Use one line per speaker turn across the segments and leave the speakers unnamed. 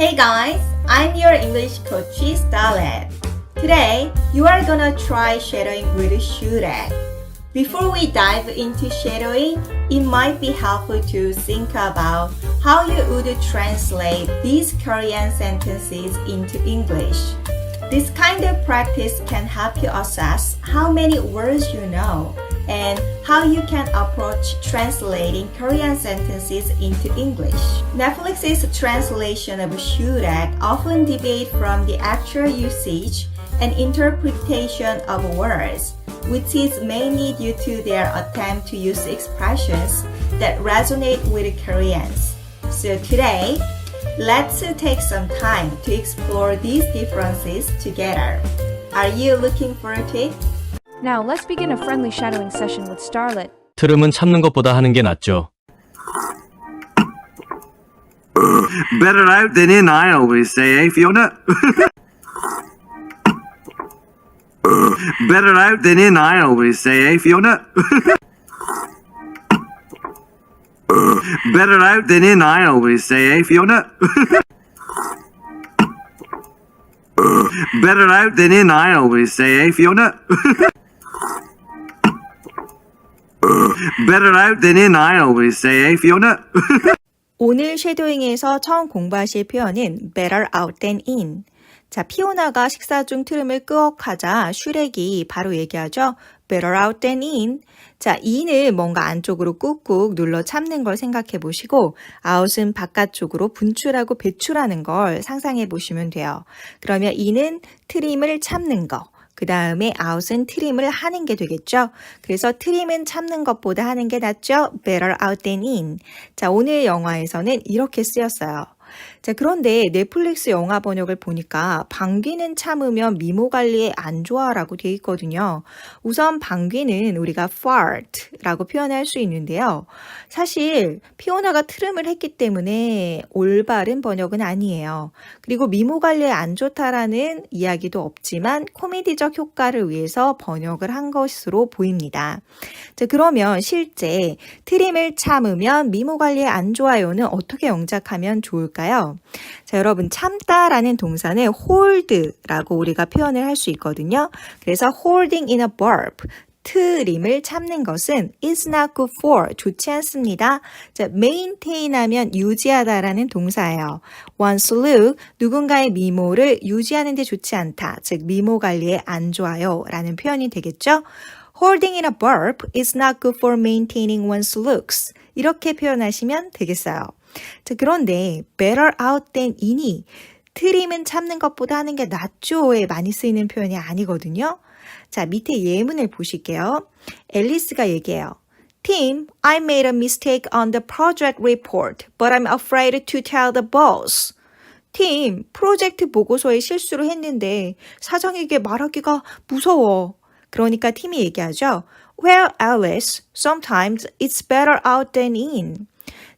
Hey guys, I'm your English coach Starlet. Today, you are gonna try shadowing with Shurek. Before we dive into shadowing, it might be helpful to think about how you would translate these Korean sentences into English. This kind of practice can help you assess how many words you know and how you can approach translating Korean sentences into English. Netflix's translation of Shurek often deviate from the actual usage and interpretation of words, which is mainly due to their attempt to use expressions that resonate with Koreans. So today, let's take some time to explore these differences together. Are you looking forward to it?
Now, let's begin a friendly shadowing session with Starlet.
트름은 참는 것보다 하는 게 낫죠.
Better out than in, I always say, eh, Fiona? Better out than in, I always say, eh, Fiona? Better out than in, I always say, eh, Fiona? Better out than in, I always say, eh, Fiona? Better out than in, I always say, eh, Fiona?
오늘 쉐도잉에서 처음 공부하실 표현은 better out than in. 자, 피오나가 식사 중 트름을 끄억하자 슈렉이 바로 얘기하죠. better out than in. 자, in을 뭔가 안쪽으로 꾹꾹 눌러 참는 걸 생각해 보시고 out은 바깥쪽으로 분출하고 배출하는 걸 상상해 보시면 돼요. 그러면 in은 트림을 참는 거. 그 다음에 out은 트림을 하는 게 되겠죠. 그래서 트림은 참는 것보다 하는 게 낫죠. better out than in. 자, 오늘 영화에서는 이렇게 쓰였어요. 자, 그런데 넷플릭스 영화 번역을 보니까 방귀는 참으면 미모 관리에 안 좋아라고 되어 있거든요. 우선 방귀는 우리가 fart라고 표현할 수 있는데요. 사실 피오나가 트름을 했기 때문에 올바른 번역은 아니에요. 그리고 미모 관리에 안 좋다라는 이야기도 없지만 코미디적 효과를 위해서 번역을 한 것으로 보입니다. 자, 그러면 실제 트림을 참으면 미모 관리에 안 좋아요는 어떻게 영작하면 좋을까요? 자, 여러분 참다라는 동사는 hold라고 우리가 표현을 할 수 있거든요. 그래서 holding in a burp, 트림을 참는 것은 is not good for, 좋지 않습니다. 자, maintain 하면 유지하다라는 동사예요. once look, 누군가의 미모를 유지하는 데 좋지 않다, 즉 미모 관리에 안 좋아요 라는 표현이 되겠죠. Holding in a burp is not good for maintaining one's looks. 이렇게 표현하시면 되겠어요. 자, 그런데 better out than in이 트림은 참는 것보다 하는 게 낫죠에 많이 쓰이는 표현이 아니거든요. 자, 밑에 예문을 보실게요. 앨리스가 얘기해요. Tim, I made a mistake on the project report, but I'm afraid to tell the boss. 팀, 프로젝트 보고서에 실수를 했는데 사장에게 말하기가 무서워. 그러니까 팀이 얘기하죠. Well, Alice, sometimes it's better out than in.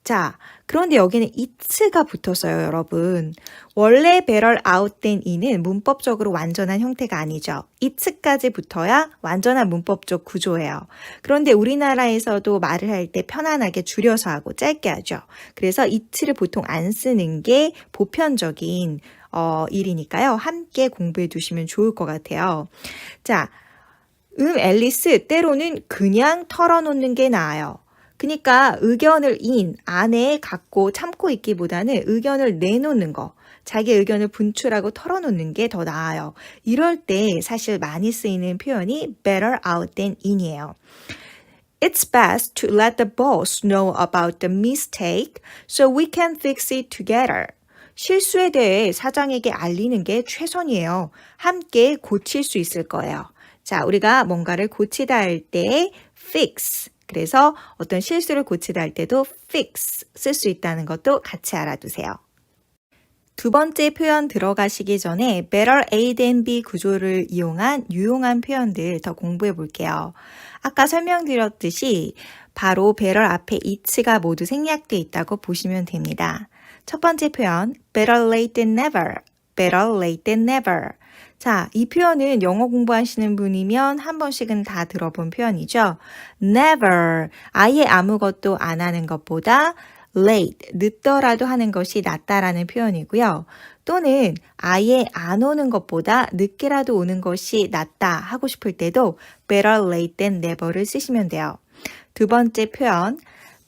자, 그런데 여기는 it가 붙었어요, 여러분. 원래 better out than in은 문법적으로 완전한 형태가 아니죠. it까지 붙어야 완전한 문법적 구조예요. 그런데 우리나라에서도 말을 할 때 편안하게 줄여서 하고 짧게 하죠. 그래서 it를 보통 안 쓰는 게 보편적인 일이니까요. 함께 공부해 두시면 좋을 것 같아요. 자, 앨리스, 때로는 그냥 털어놓는 게 나아요. 그러니까 의견을 안에 갖고 참고 있기보다는 의견을 내놓는 거, 자기 의견을 분출하고 털어놓는 게 더 나아요. 이럴 때 사실 많이 쓰이는 표현이 better out than in이에요. It's best to let the boss know about the mistake so we can fix it together. 실수에 대해 사장에게 알리는 게 최선이에요. 함께 고칠 수 있을 거예요. 자, 우리가 뭔가를 고치다 할 때 fix, 그래서 어떤 실수를 고치다 할 때도 fix 쓸 수 있다는 것도 같이 알아두세요. 두 번째 표현 들어가시기 전에 better A than B 구조를 이용한 유용한 표현들 더 공부해 볼게요. 아까 설명드렸듯이 바로 better 앞에 it가 모두 생략되어 있다고 보시면 됩니다. 첫 번째 표현 better late than never, better late than never. 자, 이 표현은 영어 공부하시는 분이면 한 번씩은 다 들어본 표현이죠. Never, 아예 아무것도 안 하는 것보다 late, 늦더라도 하는 것이 낫다라는 표현이고요. 또는 아예 안 오는 것보다 늦게라도 오는 것이 낫다 하고 싶을 때도 better late than never를 쓰시면 돼요. 두 번째 표현,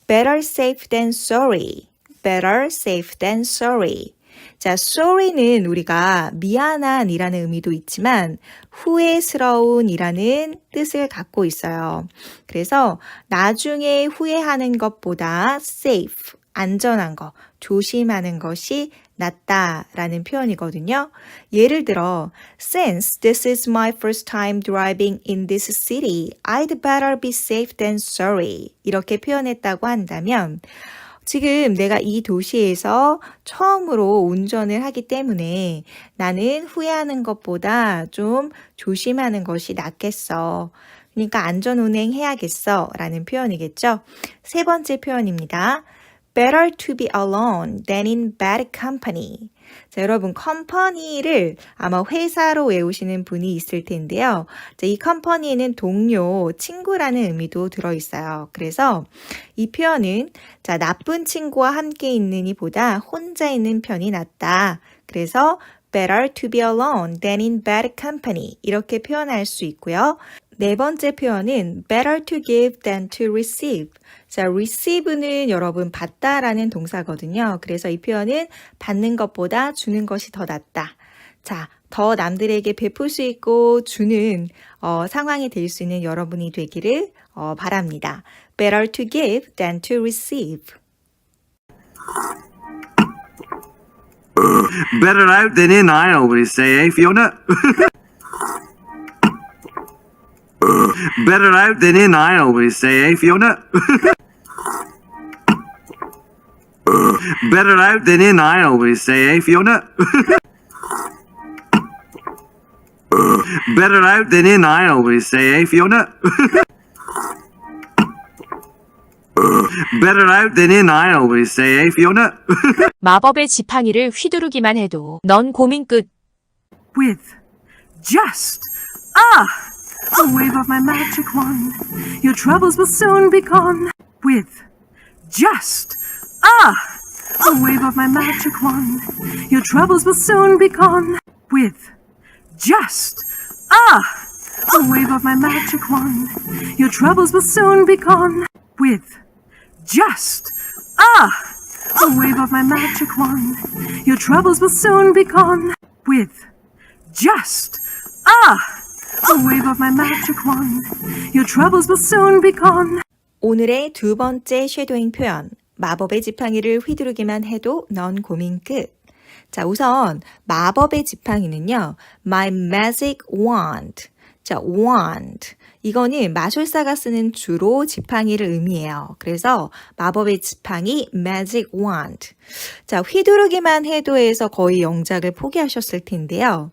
better safe than sorry. better safe than sorry. 자, sorry는 우리가 미안한 이라는 의미도 있지만 후회스러운 이라는 뜻을 갖고 있어요. 그래서 나중에 후회하는 것보다 safe, 안전한 거, 조심하는 것이 낫다라는 표현이거든요. 예를 들어, Since this is my first time driving in this city, I'd better be safe than sorry. 이렇게 표현했다고 한다면 지금 내가 이 도시에서 처음으로 운전을 하기 때문에 나는 후회하는 것보다 좀 조심하는 것이 낫겠어. 그러니까 안전운행 해야겠어 라는 표현이겠죠. 세 번째 표현입니다. Better to be alone than in bad company. 자, 여러분, company를 아마 회사로 외우시는 분이 있을 텐데요. 자, 이 company에는 동료, 친구라는 의미도 들어있어요. 그래서 이 표현은 자, 나쁜 친구와 함께 있느니 보다 혼자 있는 편이 낫다. 그래서 better to be alone than in bad company. 이렇게 표현할 수 있고요. 네 번째 표현은 better to give than to receive. 자, receive는 여러분 받다라는 동사거든요. 그래서 이 표현은 받는 것보다 주는 것이 더 낫다. 자, 더 남들에게 베풀 수 있고 주는 상황이 될 수 있는 여러분이 되기를 바랍니다. Better to give than to receive.
Better out than in, I always say, eh, Fiona? Better out than in, I always say, eh, Fiona? Better out than in, I always say, eh, Fiona? Better out than in, I always say, eh, Fiona? Better out than in, I always say, eh, Fiona?
마법의 지팡이를 휘두르기만 해도 넌 고민 끝.
With just a wave of my magic wand, your troubles will soon be gone. With just a wave of my magic wand, your troubles will soon be gone. With just a wave of my magic wand, your troubles will soon be gone. With just a wave of my magic wand, your troubles will soon be gone. With just a wave of my magic wand, your troubles will soon be gone.
오늘의 두 번째 쉐도잉 표현, 마법의 지팡이를 휘두르기만 해도 넌 고민 끝. 자, 우선 마법의 지팡이는요, my magic wand. 자, wand. 이거는 마술사가 쓰는 주로 지팡이를 의미해요. 그래서 마법의 지팡이 magic wand. 자, 휘두르기만 해도 해서 거의 영작을 포기하셨을 텐데요.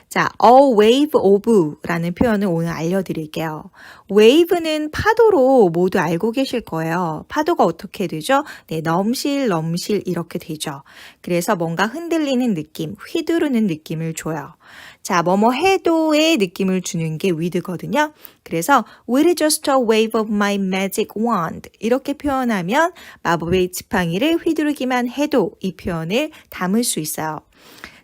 자, a wave of 라는 표현을 오늘 알려드릴게요. wave는 파도로 모두 알고 계실 거예요. 파도가 어떻게 되죠? 네, 넘실 이렇게 되죠. 그래서 뭔가 흔들리는 느낌, 휘두르는 느낌을 줘요. 자, 뭐뭐 해도의 느낌을 주는 게 with거든요. 그래서 with just a wave of my magic wand 이렇게 표현하면 마법의 지팡이를 휘두르기만 해도 이 표현을 담을 수 있어요.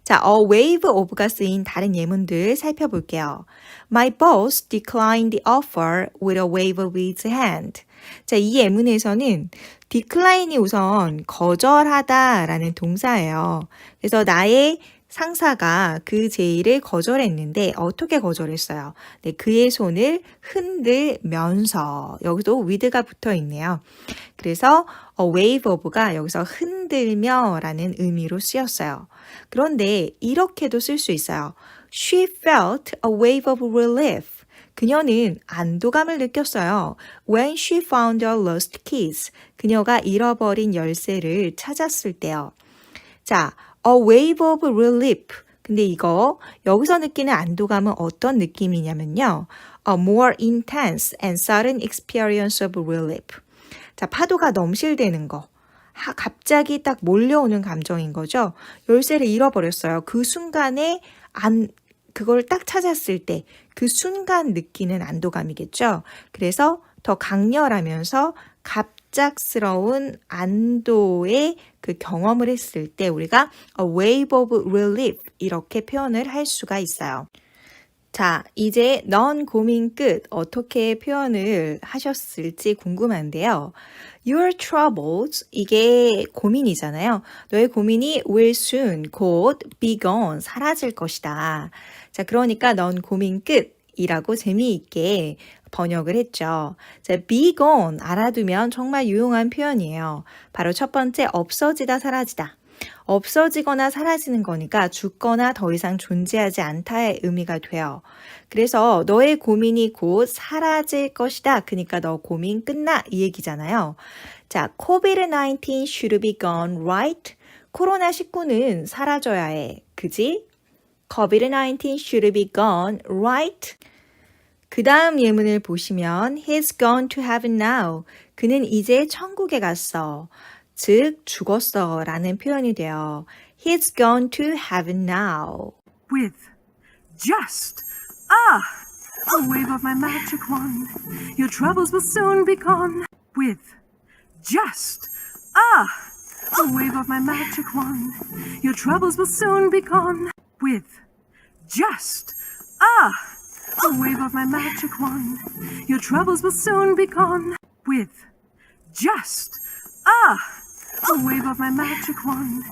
자, a wave of가 쓰인 다른 예문들 살펴볼게요. My boss declined the offer with a wave of his hand. 자, 이 예문에서는 decline이 우선 거절하다라는 동사예요. 그래서 나의 상사가 그 제의를 거절했는데 어떻게 거절했어요? 네, 그의 손을 흔들면서 여기도 with가 붙어 있네요. 그래서 a wave of가 여기서 흔들며 라는 의미로 쓰였어요. 그런데 이렇게도 쓸 수 있어요. She felt a wave of relief. 그녀는 안도감을 느꼈어요. When she found her lost keys. 그녀가 잃어버린 열쇠를 찾았을 때요. 자, a wave of relief. 근데 이거 여기서 느끼는 안도감은 어떤 느낌이냐면요. A more intense and sudden experience of relief. 자, 파도가 넘실대는 거. 갑자기 딱 몰려오는 감정인 거죠. 열쇠를 잃어버렸어요. 그 순간에 그걸 딱 찾았을 때 그 순간 느끼는 안도감이겠죠. 그래서 더 강렬하면서 갑작스러운 안도의 그 경험을 했을 때 우리가 a wave of relief 이렇게 표현을 할 수가 있어요. 자, 이제 넌 고민 끝 어떻게 표현을 하셨을지 궁금한데요. Your troubles, 이게 고민이잖아요. 너의 고민이 will soon, 곧 be gone, 사라질 것이다. 자, 그러니까 넌 고민 끝이라고 재미있게 번역을 했죠. 자, be gone, 알아두면 정말 유용한 표현이에요. 바로 첫 번째, 없어지다, 사라지다. 없어지거나 사라지는 거니까 죽거나 더 이상 존재하지 않다의 의미가 돼요. 그래서 너의 고민이 곧 사라질 것이다. 그러니까 너 고민 끝나 이 얘기잖아요. 자, COVID-19 should be gone, right? 코로나19는 사라져야 해. 그지? COVID-19 should be gone, right? 그 다음 예문을 보시면 He's gone to heaven now. 그는 이제 천국에 갔어. 즉 죽었어 라는 표현이 돼요. He's gone to heaven now.
With just a wave of my magic wand, your troubles will soon be gone. With just a wave of my magic wand, your troubles will soon be gone. With just a wave of my magic wand, your troubles will soon be gone. With just a wave of my magic wand,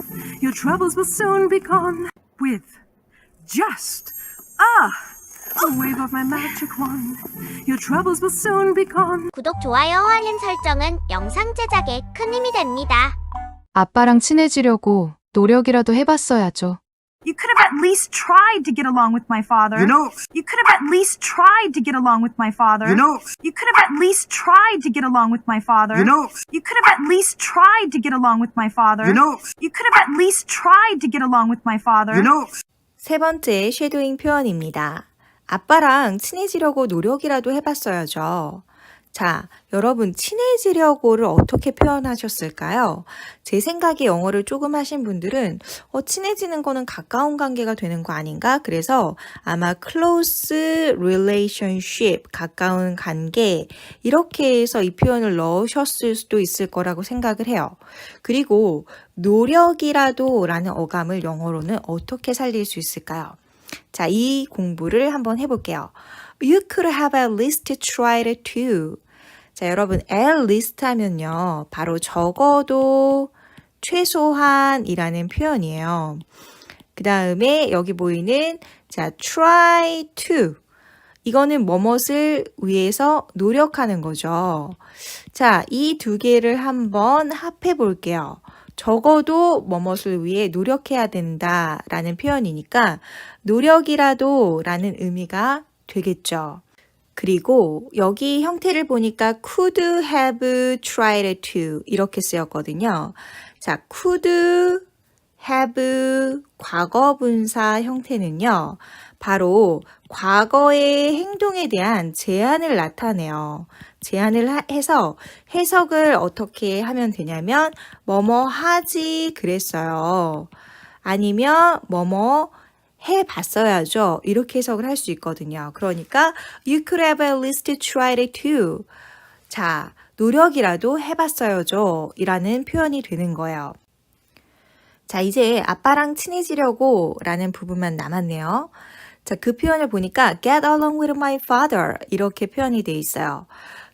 your troubles will soon be gone. With just a wave of my magic wand, your troubles will soon be gone.
구독, 좋아요, 알림 설정은 영상 제작에 큰 힘이 됩니다.
아빠랑 친해지려고 노력이라도 해봤어야죠.
You could have at least tried to get along with my father.
You know,
You could have at least tried to get along with my father.
you know,
You could have at least tried to get along with my father.
you know,
You could have at least tried to get along with my father.
you know,
You could have at least tried to get along with my father.
you know.
세 번째 쉐도잉 표현입니다. 아빠랑 친해지려고 노력이라도 해봤어야죠. 자, 여러분 친해지려고를 어떻게 표현하셨을까요? 제 생각에 영어를 조금 하신 분들은 친해지는 거는 가까운 관계가 되는 거 아닌가? 그래서 아마 close relationship, 가까운 관계 이렇게 해서 이 표현을 넣으셨을 수도 있을 거라고 생각을 해요. 그리고 노력이라도 라는 어감을 영어로는 어떻게 살릴 수 있을까요? 자, 이 공부를 한번 해볼게요. You could have at least tried to. 자, 여러분, at least 하면요. 바로 적어도 최소한이라는 표현이에요. 그 다음에 여기 보이는 자, try to. 이거는 뭐뭇을 위해서 노력하는 거죠. 자, 이 두 개를 한번 합해 볼게요. 적어도 뭐뭇을 위해 노력해야 된다라는 표현이니까 노력이라도 라는 의미가 되겠죠. 그리고 여기 형태를 보니까 could have tried to 이렇게 쓰였거든요. 자, could have 과거분사 형태는요. 바로 과거의 행동에 대한 제한을 나타내요. 제한을 해서 해석을 어떻게 하면 되냐면 뭐뭐 하지 그랬어요. 아니면 뭐뭐 해봤어야죠. 이렇게 해석을 할 수 있거든요. 그러니까 you could have at least tried to. 자, 노력이라도 해봤어야죠. 이라는 표현이 되는 거예요. 자, 이제 아빠랑 친해지려고 라는 부분만 남았네요. 자, 그 표현을 보니까 get along with my father 이렇게 표현이 돼 있어요.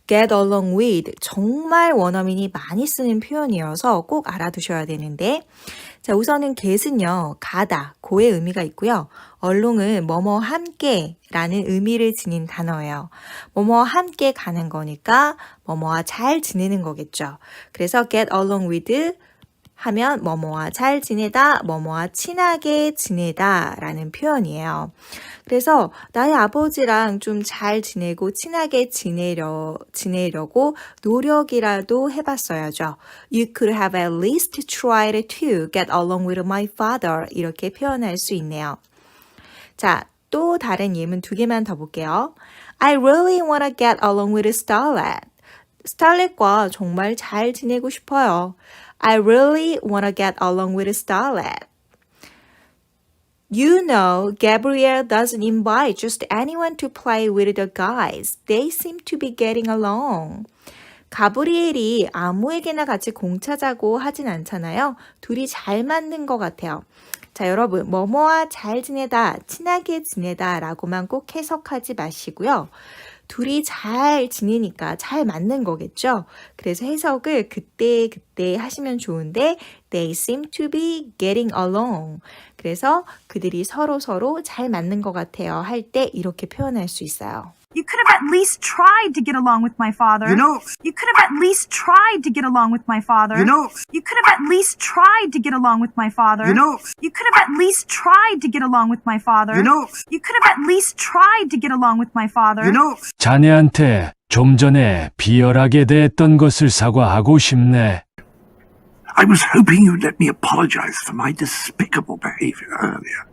get along with 정말 원어민이 많이 쓰는 표현이어서 꼭 알아두셔야 되는데 자, 우선은 get은요, 가다, 고의 의미가 있고요. along은 뭐뭐 함께 라는 의미를 지닌 단어예요. 뭐뭐 함께 가는 거니까 뭐뭐와 잘 지내는 거겠죠. 그래서 get along with 하면 뭐뭐와 잘 지내다, 뭐뭐와 친하게 지내다 라는 표현이에요. 그래서 나의 아버지랑 좀 잘 지내고 친하게 지내려고 노력이라도 해봤어야죠. You could have at least tried to get along with my father 이렇게 표현할 수 있네요. 자, 또 다른 예문 두 개만 더 볼게요. I really want to get along with Starlet. 스탈렛과 정말 잘 지내고 싶어요. I really want to get along with Starlet. You know, Gabrielle doesn't invite just anyone to play with the guys. They seem to be getting along. 가브리엘이 아무에게나 같이 공차자고 하진 않잖아요. 둘이 잘 맞는 것 같아요. 자, 여러분, 뭐뭐와 잘 지내다, 친하게 지내다 라고만 꼭 해석하지 마시고요. 둘이 잘 지내니까 잘 맞는 거겠죠? 그래서 해석을 그때 하시면 좋은데 They seem to be getting along. 그래서 그들이 서로 잘 맞는 것 같아요. 할 때 이렇게 표현할 수 있어요.
You could have at least tried to get along with my father.
You know,
You could have at least tried to get along with my father.
you know,
You could have at least tried to get along with my father.
you know,
You could have at least tried to get along with my father.
you know,
You could have at least tried to get along with my father.
you know.
자네한테 좀 전에 비열하게 대했던 것을 사과하고 싶네.
I was hoping you'd let me apologize for my despicable behavior earlier.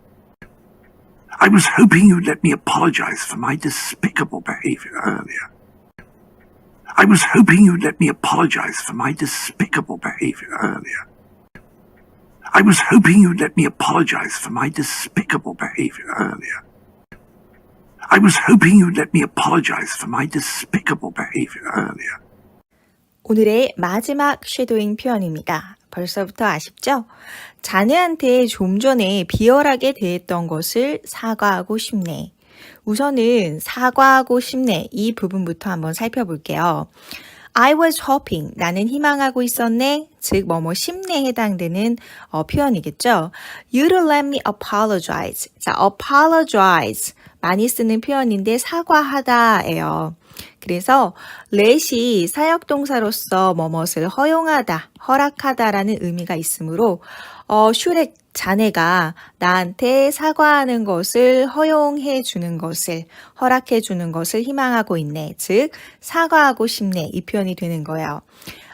I was hoping you'd let me apologize for my despicable behavior earlier. I was hoping you'd let me apologize for my despicable behavior earlier. I was hoping you'd let me apologize for my despicable behavior earlier. I was hoping you'd let me apologize for my despicable behavior earlier.
오늘의 마지막 쉐도잉 표현입니다. 벌써부터 아쉽죠? 자네한테 좀 전에 비열하게 대했던 것을 사과하고 싶네. 우선은 사과하고 싶네 이 부분부터 한번 살펴볼게요. I was hoping, 나는 희망하고 있었네. 즉, 뭐뭐 싶네에 해당되는 표현이겠죠. You'd let me apologize. 자, apologize. 많이 쓰는 표현인데 사과하다예요. 그래서 let이 사역동사로서 뭐뭇을 허용하다, 허락하다라는 의미가 있으므로 슈렉 자네가 나한테 사과하는 것을 허용해 주는 것을 허락해 주는 것을 희망하고 있네. 즉 사과하고 싶네. 이 표현이 되는 거예요.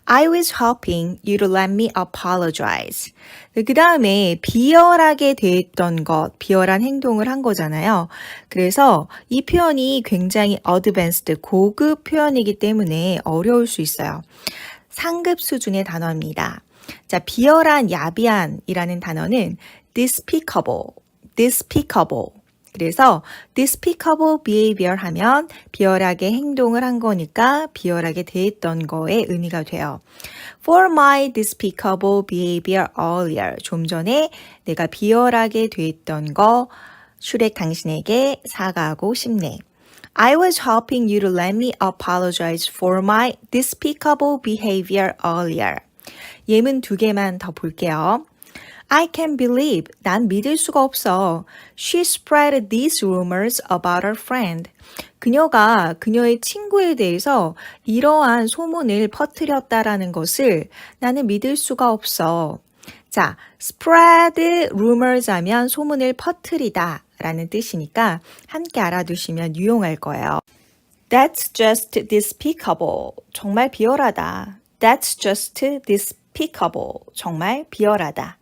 I was hoping you'd let me apologize. 그 다음에 비열하게 대했던 것, 비열한 행동을 한 거잖아요. 그래서 이 표현이 굉장히 advanced, 고급 표현이기 때문에 어려울 수 있어요. 상급 수준의 단어입니다. 자, 비열한, 야비한이라는 단어는 despicable. 그래서 despicable behavior 하면 비열하게 행동을 한 거니까 비열하게 대했던 거의 의미가 돼요. For my despicable behavior earlier. 좀 전에 내가 비열하게 대했던 거 슈렉 당신에게 사과하고 싶네. I was hoping you'd let me apologize for my despicable behavior earlier. 예문 2개만 더 볼게요. I can't believe, 난 믿을 수가 없어. She spread these rumors about her friend. 그녀가 그녀의 친구에 대해서 이러한 소문을 퍼뜨렸다라는 것을 나는 믿을 수가 없어. 자, spread rumors 하면 소문을 퍼뜨리다 라는 뜻이니까 함께 알아두시면 유용할 거예요. That's just despicable. 정말 비열하다. That's just despicable. 정말 비열하다.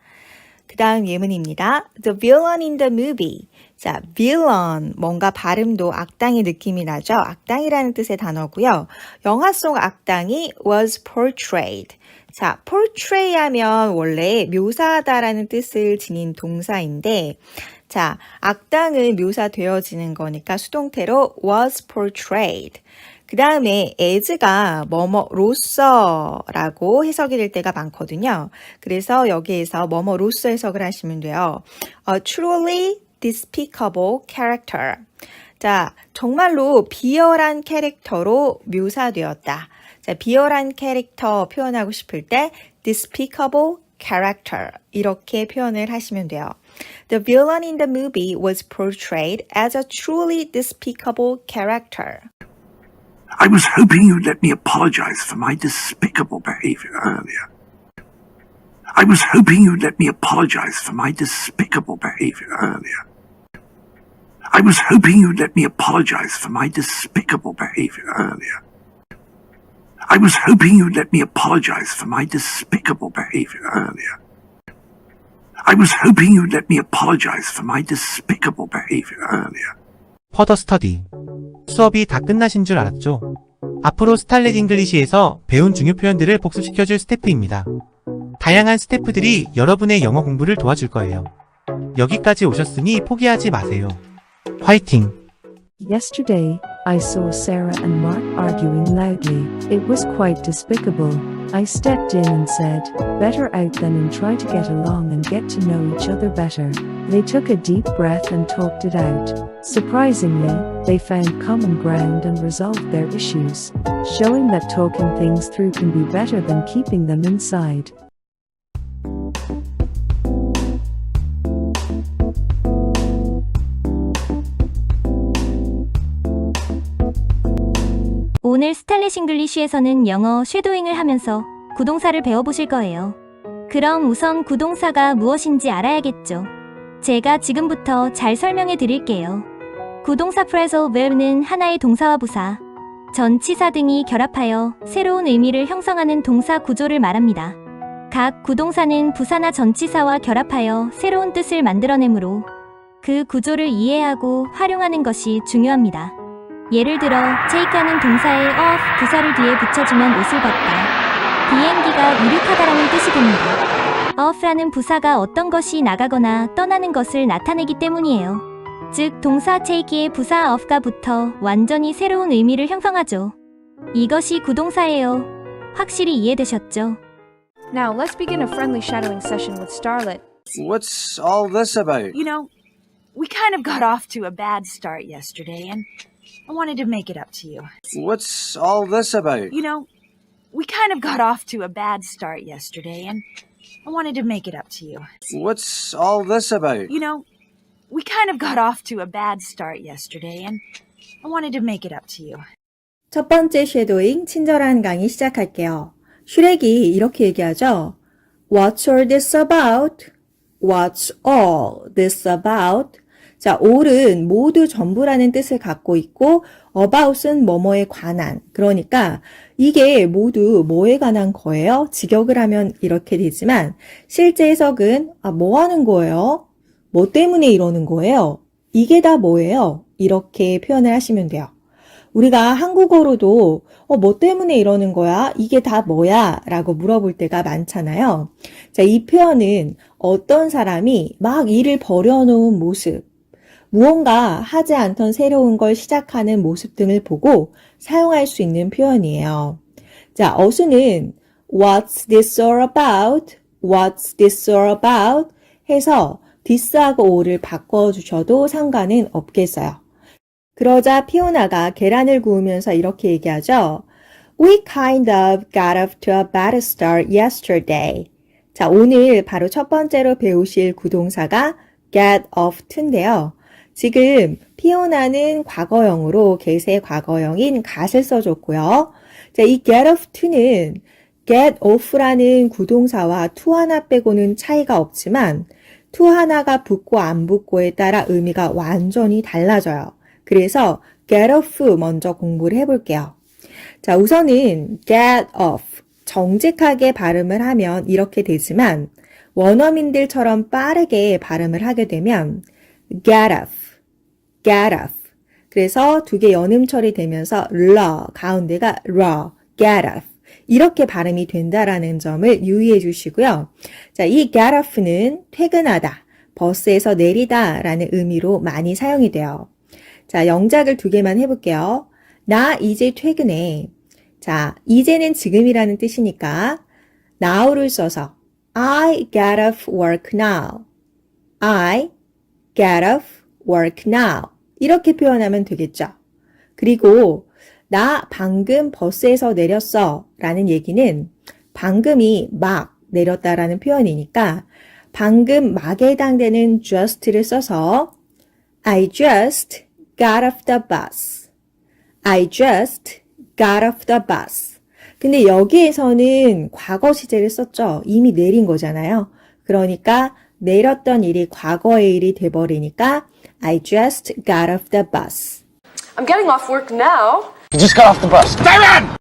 그 다음 예문입니다. The villain in the movie. 자, villain, 뭔가 발음도 악당의 느낌이 나죠? 악당이라는 뜻의 단어고요. 영화 속 악당이 was portrayed. 자, portray 하면 원래 묘사하다라는 뜻을 지닌 동사인데, 자, 악당은 묘사되어지는 거니까 수동태로 was portrayed. 그 다음에 as가 뭐뭐로서라고 해석이 될 때가 많거든요. 그래서 여기에서 뭐뭐로서 해석을 하시면 돼요. A truly despicable character. 자, 정말로 비열한 캐릭터로 묘사되었다. 자, 비열한 캐릭터 표현하고 싶을 때 despicable character 이렇게 표현을 하시면 돼요. The villain in the movie was portrayed as a truly despicable character.
I was hoping you'd let me apologize for my despicable behavior earlier. I was hoping you'd let me apologize for my despicable behavior earlier. I was hoping you'd let me apologize for my despicable behavior earlier. I was hoping you'd let me apologize for my despicable behavior earlier. I was hoping you'd let me apologize for my despicable behavior earlier.
퍼더 스터디. 수업이 다 끝나신 줄 알았죠? 앞으로 스탈렛 잉글리시에서 배운 중요 표현들을 복습시켜줄 스태프입니다. 다양한 스태프들이 여러분의 영어 공부를 도와줄 거예요. 여기까지 오셨으니 포기하지 마세요. 화이팅!
Yesterday,
I saw Sarah and Mark arguing loudly. It was quite despicable. I stepped in and said, better out then and try to get along and get to know each other better. They took a deep breath and talked it out. Surprisingly, they found common ground and resolved their issues, showing that talking things through can be better than keeping them inside.
오늘 스탈릿 잉글리쉬에서는 영어 쉐도잉을 하면서 구동사를 배워보실 거예요. 그럼 우선 구동사가 무엇인지 알아야겠죠. 제가 지금부터 잘 설명해 드릴게요. 구동사 phrasal verb는 하나의 동사와 부사, 전치사 등이 결합하여 새로운 의미를 형성하는 동사 구조를 말합니다. 각 구동사는 부사나 전치사와 결합하여 새로운 뜻을 만들어내므로 그 구조를 이해하고 활용하는 것이 중요합니다. 예를 들어 take하는 동사에 of 부사를 뒤에 붙여주면 옷을 벗다, 비행기가 이륙하다라는 뜻이 됩니다. of라는 부사가 어떤 것이 나가거나 떠나는 것을 나타내기 때문이에요. 즉 동사 take에 부사 of가 붙어 완전히 새로운 의미를 형성하죠. 이것이 구동사예요. 확실히 이해되셨죠?
Now let's begin a friendly shadowing session with Starlet.
What's all this about?
You know, we kind of got off to a bad start yesterday, and I wanted to make it up to you.
What's all this about?
You know, we kind of got off to a bad start yesterday, and I wanted to make it up to you.
What's all this about?
You know, we kind of got off to a bad start yesterday, and I wanted to make it up to you.
첫 번째 쉐도잉 친절한 강의 시작할게요. 슈렉이 이렇게 얘기하죠. What's all this about? What's all this about? 자, all은 모두 전부라는 뜻을 갖고 있고 about은 뭐뭐에 관한, 그러니까 이게 모두 뭐에 관한 거예요? 직역을 하면 이렇게 되지만 실제 해석은 뭐 하는 거예요? 뭐 때문에 이러는 거예요? 이게 다 뭐예요? 이렇게 표현을 하시면 돼요. 우리가 한국어로도 뭐 때문에 이러는 거야? 이게 다 뭐야? 라고 물어볼 때가 많잖아요. 자, 이 표현은 어떤 사람이 막 일을 벌여놓은 모습, 무언가 하지 않던 새로운 걸 시작하는 모습 등을 보고 사용할 수 있는 표현이에요. 자, 어수는 What's this all about? What's this all about? 해서 this하고 all을 바꿔주셔도 상관은 없겠어요. 그러자 피오나가 계란을 구우면서 이렇게 얘기하죠. We kind of got off to a bad start yesterday. 자, 오늘 바로 첫 번째로 배우실 구동사가 get off to인데요. 지금 피오나는 과거형으로 get의 과거형인 got을 써줬고요. 자, 이 get off to는 get off라는 구동사와 to 하나 빼고는 차이가 없지만 to 하나가 붙고 안 붙고에 따라 의미가 완전히 달라져요. 그래서 get off 먼저 공부를 해볼게요. 자, 우선은 get off 정직하게 발음을 하면 이렇게 되지만 원어민들처럼 빠르게 발음을 하게 되면 get off, get off. 그래서 두 개 연음 처리되면서 러 가운데가 러, get off. 이렇게 발음이 된다라는 점을 유의해 주시고요. 자, 이 get off는 퇴근하다, 버스에서 내리다 라는 의미로 많이 사용이 돼요. 자, 영작을 두 개만 해볼게요. 나 이제 퇴근해. 자, 이제는 지금이라는 뜻이니까 now를 써서 I get off work now. I get off work now. 이렇게 표현하면 되겠죠. 그리고 나 방금 버스에서 내렸어 라는 얘기는 방금이 막 내렸다라는 표현이니까 방금 막에 해당되는 just를 써서 I just got off the bus. I just got off the bus. 근데 여기에서는 과거 시제를 썼죠. 이미 내린 거잖아요. 그러니까 내렸던 일이 과거의 일이 돼버리니까 I just got off the bus.
I'm getting off work now.
You just got off the bus. Damn!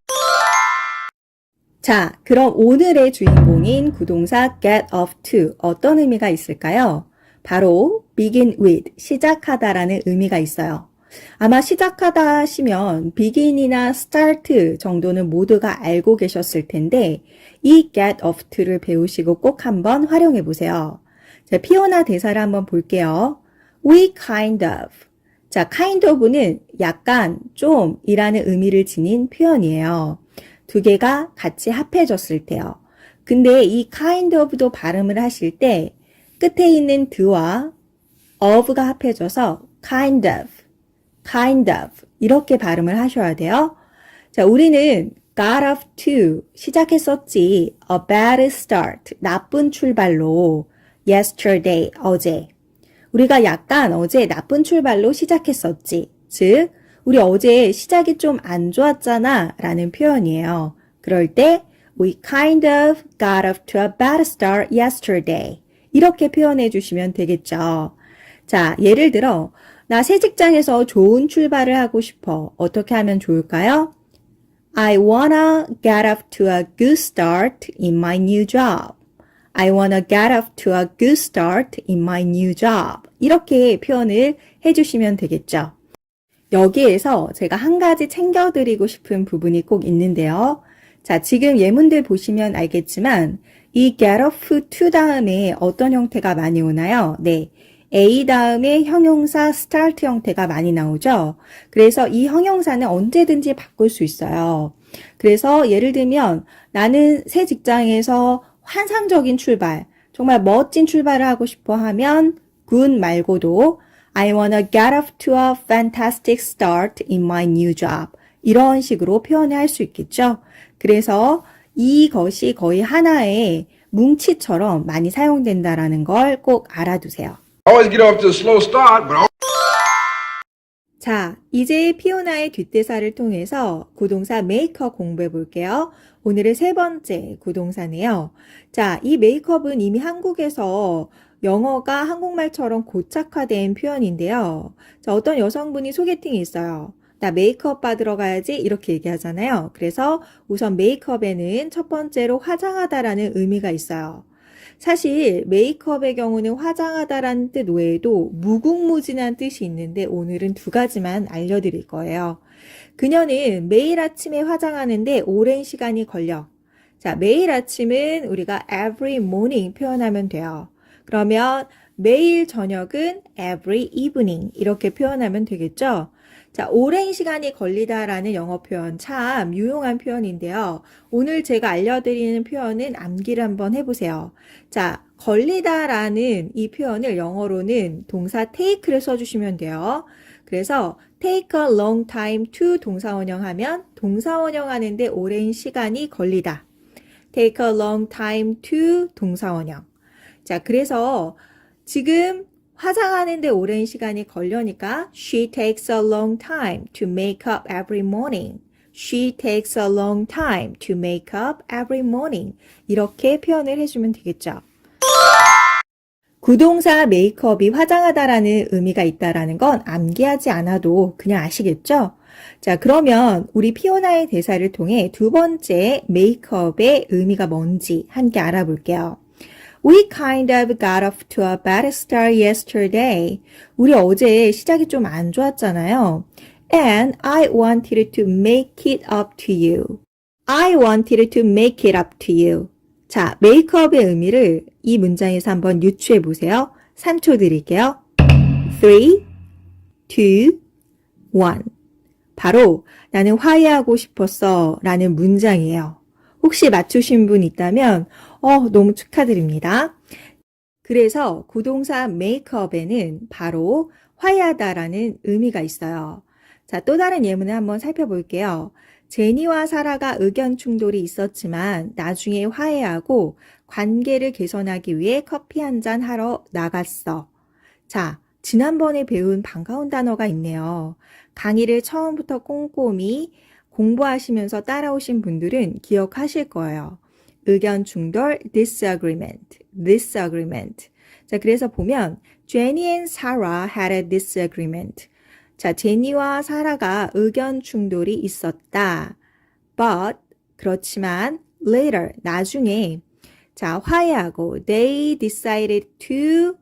자, 그럼 오늘의 주인공인 구동사 get off to 어떤 의미가 있을까요? 바로 begin with, 시작하다라는 의미가 있어요. 아마 시작하다 하시면 begin이나 start 정도는 모두가 알고 계셨을 텐데 이 get off to를 배우시고 꼭 한번 활용해 보세요. 자, 피오나 대사를 한번 볼게요. We kind of. 자, kind of는 약간, 좀 이라는 의미를 지닌 표현이에요. 두 개가 같이 합해졌을 때요. 근데 이 kind of도 발음을 하실 때 끝에 있는 th와 of가 합해져서 kind of 이렇게 발음을 하셔야 돼요. 자, 우리는 got off to 시작했었지. A bad start, 나쁜 출발로. yesterday, 어제. 우리가 약간 어제 나쁜 출발로 시작했었지. 즉, 우리 어제 시작이 좀 안 좋았잖아 라는 표현이에요. 그럴 때 We kind of got off to a bad start yesterday. 이렇게 표현해 주시면 되겠죠. 자, 예를 들어 나 새 직장에서 좋은 출발을 하고 싶어. 어떻게 하면 좋을까요? I wanna get off to a good start in my new job. I wanna get off to a good start in my new job. 이렇게 표현을 해주시면 되겠죠. 여기에서 제가 한 가지 챙겨드리고 싶은 부분이 꼭 있는데요. 자, 지금 예문들 보시면 알겠지만 이 get off to 다음에 어떤 형태가 많이 오나요? 네, A 다음에 형용사 start 형태가 많이 나오죠. 그래서 이 형용사는 언제든지 바꿀 수 있어요. 그래서 예를 들면 나는 새 직장에서 환상적인 출발, 정말 멋진 출발을 하고 싶어 하면 good 말고도 I wanna get off to a fantastic start in my new job. 이런 식으로 표현을 할 수 있겠죠. 그래서 이것이 거의 하나의 뭉치처럼 많이 사용된다라는 걸 꼭 알아두세요.
Always get off to a slow start, but
자, 이제 피오나의 뒷대사를 통해서 구동사 make업 공부해 볼게요. 오늘의 세 번째 구동사네요. 자, 이 makeup은 이미 한국에서 영어가 한국말처럼 고착화된 표현인데요. 자, 어떤 여성분이 소개팅이 있어요. 나 메이크업 받으러 가야지 이렇게 얘기하잖아요. 그래서 우선 메이크업에는 첫 번째로 화장하다라는 의미가 있어요. 사실 메이크업의 경우는 화장하다라는 뜻 외에도 무궁무진한 뜻이 있는데 오늘은 두 가지만 알려드릴 거예요. 그녀는 매일 아침에 화장하는데 오랜 시간이 걸려. 자, 매일 아침은 우리가 every morning 표현하면 돼요. 그러면 매일 저녁은 every evening 이렇게 표현하면 되겠죠? 자, 오랜 시간이 걸리다라는 영어 표현 참 유용한 표현인데요. 오늘 제가 알려드리는 표현은 암기를 한번 해보세요. 자, 걸리다라는 이 표현을 영어로는 동사 take를 써주시면 돼요. 그래서 take a long time to 동사원형 하면 동사원형 하는데 오랜 시간이 걸리다. take a long time to 동사원형. 자, 그래서 지금 화장하는데 오랜 시간이 걸려니까 She takes a long time to make up every morning. She takes a long time to make up every morning. 이렇게 표현을 해주면 되겠죠. 구동사 메이크업이 화장하다라는 의미가 있다라는 건 암기하지 않아도 그냥 아시겠죠? 자, 그러면 우리 피오나의 대사를 통해 두 번째 메이크업의 의미가 뭔지 함께 알아볼게요. We kind of got off to a bad start yesterday. 우리 어제 시작이 좀 안 좋았잖아요. And I wanted to make it up to you. I wanted to make it up to you. 자, 메이크업의 의미를 이 문장에서 한번 유추해 보세요. 3초 드릴게요. 3, 2, 1. 바로 나는 화해하고 싶었어 라는 문장이에요. 혹시 맞추신 분 있다면 너무 축하드립니다. 그래서 구동사 makeup에는 바로 화해하다라는 의미가 있어요. 자, 또 다른 예문을 한번 살펴볼게요. 제니와 사라가 의견 충돌이 있었지만 나중에 화해하고 관계를 개선하기 위해 커피 한잔 하러 나갔어. 자, 지난번에 배운 반가운 단어가 있네요. 강의를 처음부터 꼼꼼히 공부하시면서 따라오신 분들은 기억하실 거예요. 의견 충돌, disagreement. 자, 그래서 보면 Jenny and Sarah had a disagreement. 자, 제니와 사라가 의견 충돌이 있었다. But, 그렇지만 later, 나중에 자, 화해하고 they decided to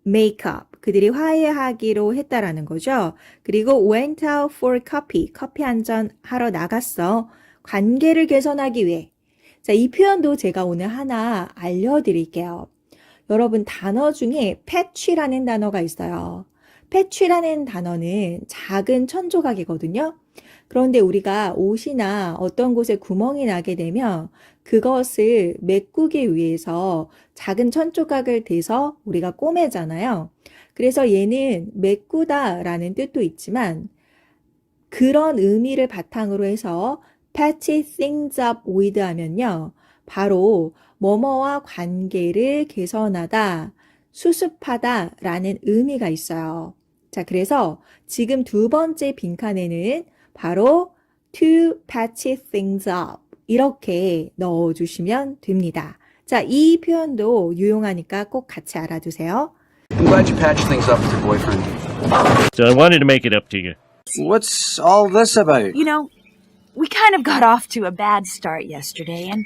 make up. 그들이 화해하기로 했다라는 거죠. 그리고 went out for coffee. 커피 한잔 하러 나갔어. 관계를 개선하기 위해. 자, 이 표현도 제가 오늘 하나 알려드릴게요. 여러분 단어 중에 patch라는 단어가 있어요. patch라는 단어는 작은 천조각이거든요. 그런데 우리가 옷이나 어떤 곳에 구멍이 나게 되면 그것을 메꾸기 위해서 작은 천조각을 대서 우리가 꼬매잖아요. 그래서 얘는 메꾸다라는 뜻도 있지만 그런 의미를 바탕으로 해서 patch things up with 하면요. 바로 뭐뭐와 관계를 개선하다, 수습하다 라는 의미가 있어요. 자, 그래서 지금 두 번째 빈칸에는 바로 to patch things up 이렇게 넣어주시면 됩니다. 자, 이 표현도 유용하니까 꼭 같이 알아두세요.
I'm glad you patched things up with your boyfriend.
So I wanted to make it up to you.
What's all this about?
You know, we kind of got off to a bad start yesterday, and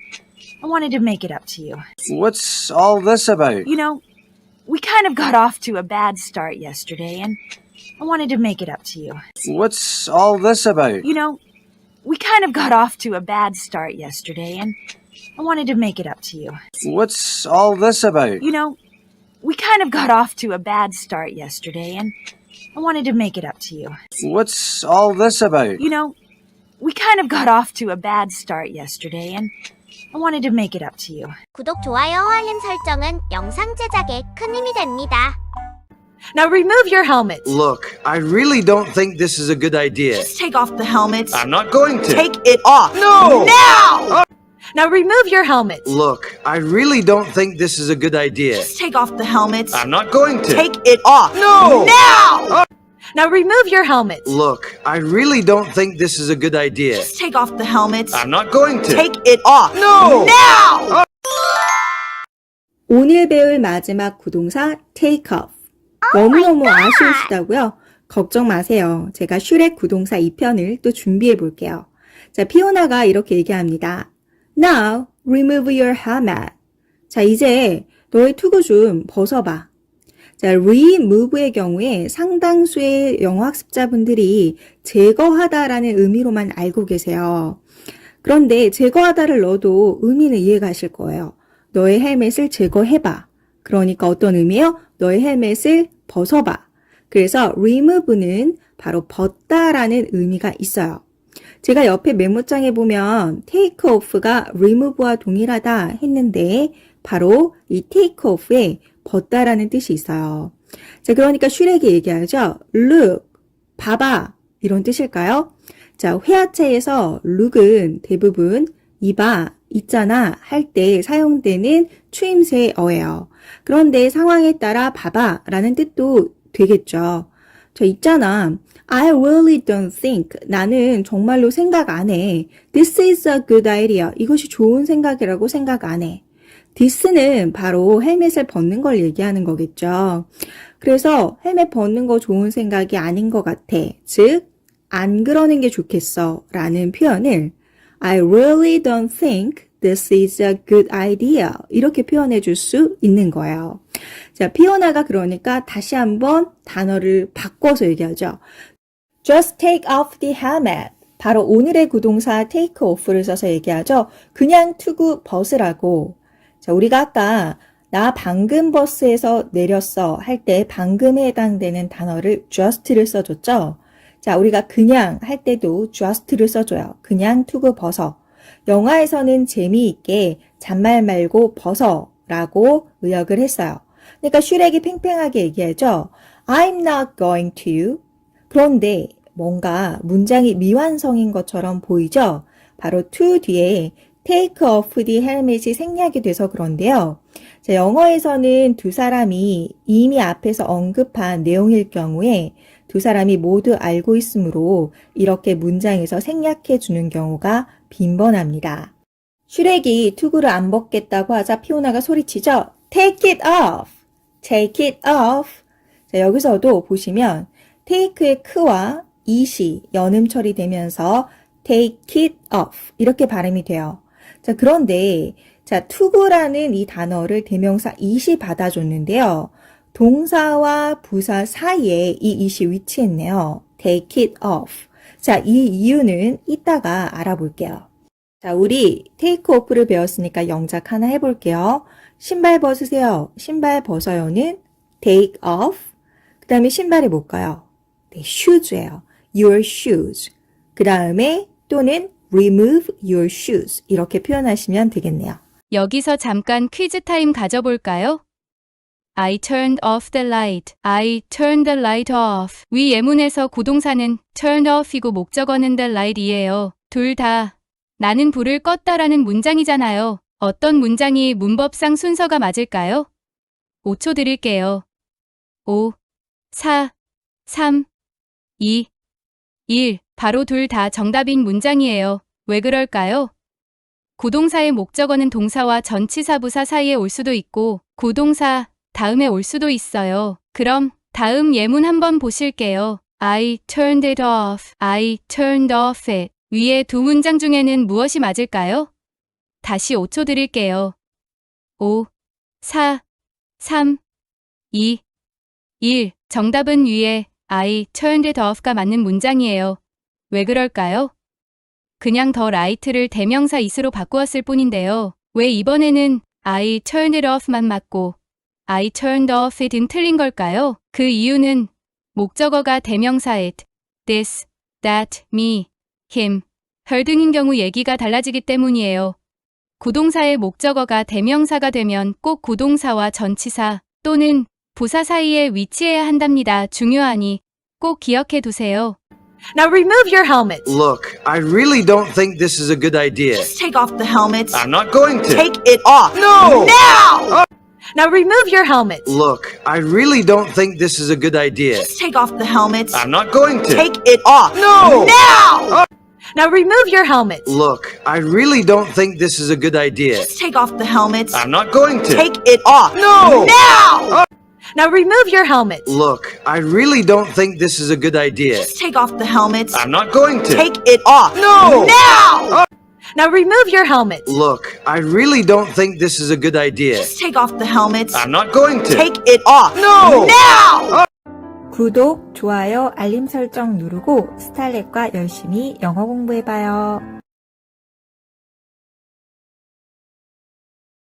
I wanted to make it up to you.
What's all this about?
You know, we kind of got off to a bad start yesterday, and I wanted to make it up to you.
What's all this about?
You know, we kind of got off to a bad start yesterday, and I wanted to make it up to you.
What's all this about?
You know, we kind of got off to a bad start yesterday, and I wanted to make it up to you.
What's all this about?
You know, we kind of got off to a bad start yesterday, and I wanted to make it up to you.
구독, 좋아요, 알림 설정은 영상 제작에 큰 힘이 됩니다.
Now remove your helmets.
Look, I really don't think this is a good idea.
Just take off the helmets.
I'm not going to.
Take it off.
No!
Now! Now remove your helmets.
Look, I really don't think this is a good idea.
Just take off the helmets.
I'm not going to.
Take it off.
No!
Now! Now remove your helmets.
Look, I really don't think this is a good idea.
Just take off the helmets.
I'm not going to.
Take it off.
No!
Now!
오늘 배울 마지막 구동사 take off. 너무너무 아쉬우시다고요? 걱정 마세요. 제가 슈렉 구동사 2편을 또 준비해 볼게요. 자, 피오나가 이렇게 얘기합니다. Now, remove your helmet. 자, 이제 너의 투구 좀 벗어봐. 자, remove의 경우에 상당수의 영어 학습자분들이 제거하다라는 의미로만 알고 계세요. 그런데 제거하다를 넣어도 의미는 이해가실 거예요. 너의 헬멧을 제거해봐. 그러니까 어떤 의미예요? 너의 헬멧을 벗어봐. 그래서 remove는 바로 벗다라는 의미가 있어요. 제가 옆에 메모장에 보면 take off가 remove와 동일하다 했는데 바로 이 take off에 벗다라는 뜻이 있어요. 자, 그러니까 슈렉이 얘기하죠. look, 봐봐 이런 뜻일까요? 자, 회화체에서 look은 대부분 이봐, 있잖아 할 때 사용되는 추임새어예요. 그런데 상황에 따라 봐봐 라는 뜻도 되겠죠. 저 있잖아. I really don't think. 나는 정말로 생각 안 해. This is a good idea. 이것이 좋은 생각이라고 생각 안 해. This는 바로 헬멧을 벗는 걸 얘기하는 거겠죠. 그래서 헬멧 벗는 거 좋은 생각이 아닌 것 같아. 즉, 안 그러는 게 좋겠어 라는 표현을 I really don't think this is a good idea. 이렇게 표현해 줄 수 있는 거예요. 자, 피오나가 그러니까 다시 한번 단어를 바꿔서 얘기하죠. Just take off the helmet. 바로 오늘의 구동사 take off를 써서 얘기하죠. 그냥 투구 벗으라고. 자, 우리가 아까 나 방금 버스에서 내렸어 할 때 방금에 해당되는 단어를 just를 써줬죠. 자, 우리가 그냥 할 때도 just를 써줘요. 그냥 투구 벗어. 영화에서는 재미있게 잔말 말고 벗어 라고 의역을 했어요. 그러니까 슈렉이 팽팽하게 얘기하죠. I'm not going to. 그런데 뭔가 문장이 미완성인 것처럼 보이죠? 바로 to 뒤에 take off the helmet이 생략이 돼서 그런데요. 자, 영어에서는 두 사람이 이미 앞에서 언급한 내용일 경우에 두 사람이 모두 알고 있으므로 이렇게 문장에서 생략해 주는 경우가 빈번합니다. 슈렉이 투구를 안 벗겠다고 하자 피오나가 소리치죠. Take it off. Take it off. 자, 여기서도 보시면 take의 k와 it이 연음 처리되면서 take it off 이렇게 발음이 돼요. 자, 그런데 자, 투구라는 이 단어를 대명사 it이 받아줬는데요. 동사와 부사 사이에 이 it이 위치했네요. take it off. 자, 이 이유는 이따가 알아볼게요. 자, 우리 take off를 배웠으니까 영작 하나 해볼게요. 신발 벗으세요. 신발 벗어요는 take off. 그 다음에 신발에 못 가요. 네, shoes예요. your shoes. 그 다음에 또는 remove your shoes. 이렇게 표현하시면 되겠네요.
여기서 잠깐 퀴즈 타임 가져볼까요? I turned off the light. I turned the light off. 위 예문에서 고동사는 turned off이고 목적어는 the light이에요. 둘 다 나는 불을 껐다라는 문장이잖아요. 어떤 문장이 문법상 순서가 맞을까요? 5초 드릴게요. 5, 4, 3, 2, 1. 바로 둘 다 정답인 문장이에요. 왜 그럴까요? 고동사의 목적어는 동사와 전치사부사 사이에 올 수도 있고 고동사 다음에 올 수도 있어요. 그럼 다음 예문 한번 보실게요. I turned it off. I turned off it. 위에 두 문장 중에는 무엇이 맞을까요? 다시 5초 드릴게요. 5, 4, 3, 2, 1. 정답은 위에 I turned it off가 맞는 문장이에요. 왜 그럴까요? 그냥 더 라이트를 대명사 is로 바꾸었을 뿐인데요. 왜 이번에는 I turned it off만 맞고 I turned off it은 틀린 걸까요? 그 이유는 목적어가 대명사 it, this, that, me, him, her 등인 경우 얘기가 달라지기 때문이에요. 고동사의 목적어가 대명사가 되면 꼭 고동사와 전치사 또는 부사 사이에 위치해야 한답니다. 중요하니 꼭 기억해 두세요.
Now remove your helmets.
Look, I really don't think this is a good idea.
Just take off the helmets.
I'm not going to.
Take it off.
No!
Now! Now remove your helmets.
Look, I really don't think this is a good idea.
Just take off the helmets.
I'm not going to.
Take it off.
No!
Now! Now remove your helmets.
Look, I really don't think this is a good idea.
Just take off the helmets.
I'm not going to.
Take it off.
No!
Now! Now remove your helmets.
Look, I really don't think this is a good idea.
Just take off the helmets.
I'm not going to.
Take it off.
No!
Now! Now remove your helmets.
Look, I really don't think this is a good idea.
Just take off the helmets.
I'm not going to.
Take it off.
No!
Now!
구독, 좋아요, 알림 설정 누르고 스타일렛과 열심히 영어 공부해봐요.